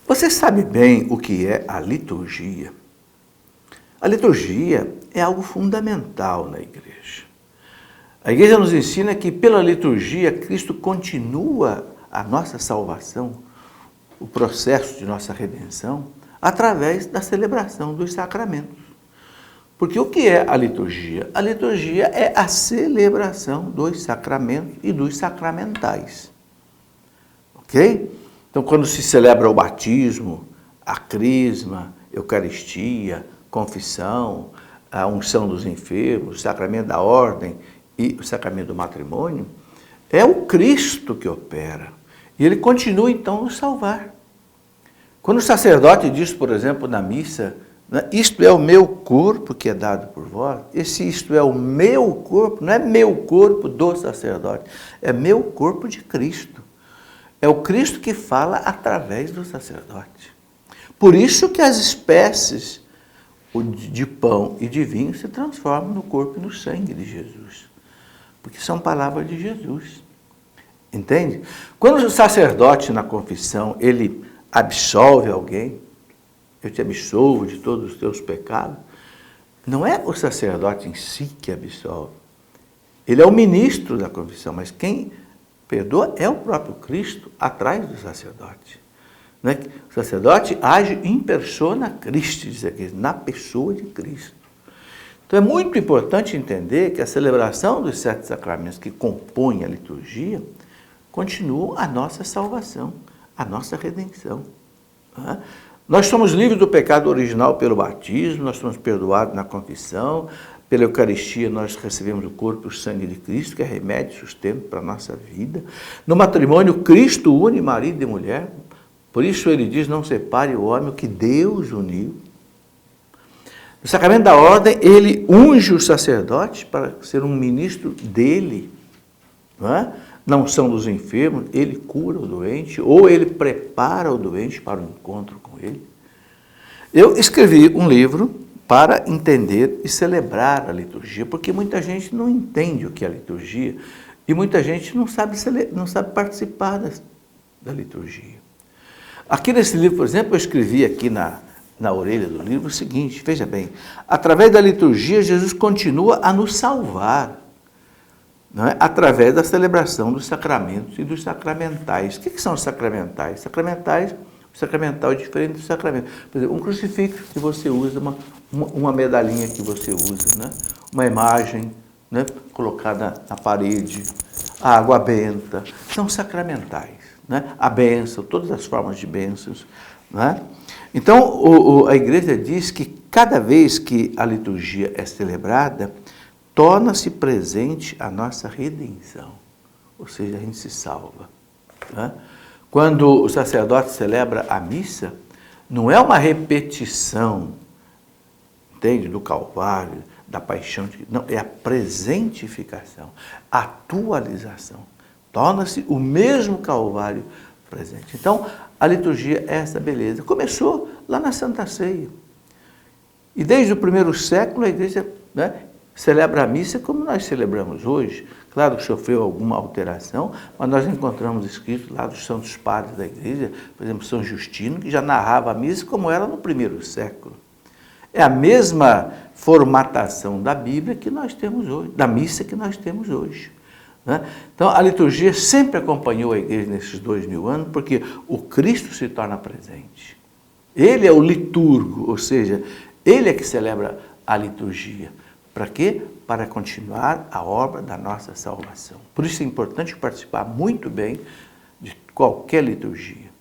Você sabe bem o que é a liturgia? A liturgia é algo fundamental na igreja. A igreja nos ensina que pela liturgia Cristo continua a nossa salvação, o processo de nossa redenção, através da celebração dos sacramentos. Porque o que é a liturgia? A liturgia é a celebração dos sacramentos e dos sacramentais. Ok? Então, quando se celebra o batismo, a crisma, eucaristia, confissão, a unção dos enfermos, o sacramento da ordem e o sacramento do matrimônio, é o Cristo que opera. E ele continua, então, a nos salvar. Quando o sacerdote diz, por exemplo, na missa, isto é o meu corpo que é dado por vós, isto é o meu corpo, não é meu corpo do sacerdote, é meu corpo de Cristo. É o Cristo que fala através do sacerdote. Por isso que as espécies de pão e de vinho se transformam no corpo e no sangue de Jesus. Porque são palavras de Jesus. Entende? Quando o sacerdote na confissão, ele absolve alguém, eu te absolvo de todos os teus pecados, não é o sacerdote em si que absolve. Ele é o ministro da confissão, mas quem perdoa é o próprio Cristo atrás do sacerdote. Não é? O sacerdote age in persona Christi, diz aqui, na pessoa de Cristo. Então é muito importante entender que a celebração dos 7 sacramentos que compõem a liturgia continuam a nossa salvação, a nossa redenção. Nós somos livres do pecado original pelo batismo, nós somos perdoados na confissão, pela Eucaristia nós recebemos o corpo e o sangue de Cristo, que é remédio e sustento para a nossa vida. No matrimônio, Cristo une marido e mulher, por isso ele diz, não separe o homem o que Deus uniu. No sacramento da ordem, ele unge o sacerdote para ser um ministro dele. Não é? Na unção dos enfermos, ele cura o doente, ou ele prepara o doente para o encontro com ele. Eu escrevi um livro para entender e celebrar a liturgia, porque muita gente não entende o que é a liturgia e muita gente não sabe participar da liturgia. Aqui nesse livro, por exemplo, eu escrevi aqui na orelha do livro o seguinte, veja bem, através da liturgia Jesus continua a nos salvar, não é? Através da celebração dos sacramentos e dos sacramentais. O que são os sacramentais? O sacramental é diferente do sacramento. Por exemplo, um crucifixo que você usa, uma medalhinha que você usa, né? Uma imagem, né? Colocada na parede, a água benta, são sacramentais. Né? A bênção, todas as formas de bênçãos. Né? Então, a igreja diz que cada vez que a liturgia é celebrada, torna-se presente a nossa redenção, ou seja, a gente se salva. Né? Quando o sacerdote celebra a missa, não é uma repetição, entende, do Calvário, da paixão, não, é a presentificação, a atualização. Torna-se o mesmo Calvário presente. Então, a liturgia é essa beleza. Começou lá na Santa Ceia. E desde o primeiro século, a igreja, né, celebra a missa como nós celebramos hoje. Claro que sofreu alguma alteração, mas nós encontramos escrito lá dos santos padres da igreja, por exemplo, São Justino, que já narrava a missa como era no primeiro século. É a mesma formatação da Bíblia que nós temos hoje, da missa que nós temos hoje. Né? Então, a liturgia sempre acompanhou a igreja nesses 2000 anos, porque o Cristo se torna presente. Ele é o liturgo, ou seja, ele é que celebra a liturgia. Para quê? Para continuar a obra da nossa salvação. Por isso é importante participar muito bem de qualquer liturgia.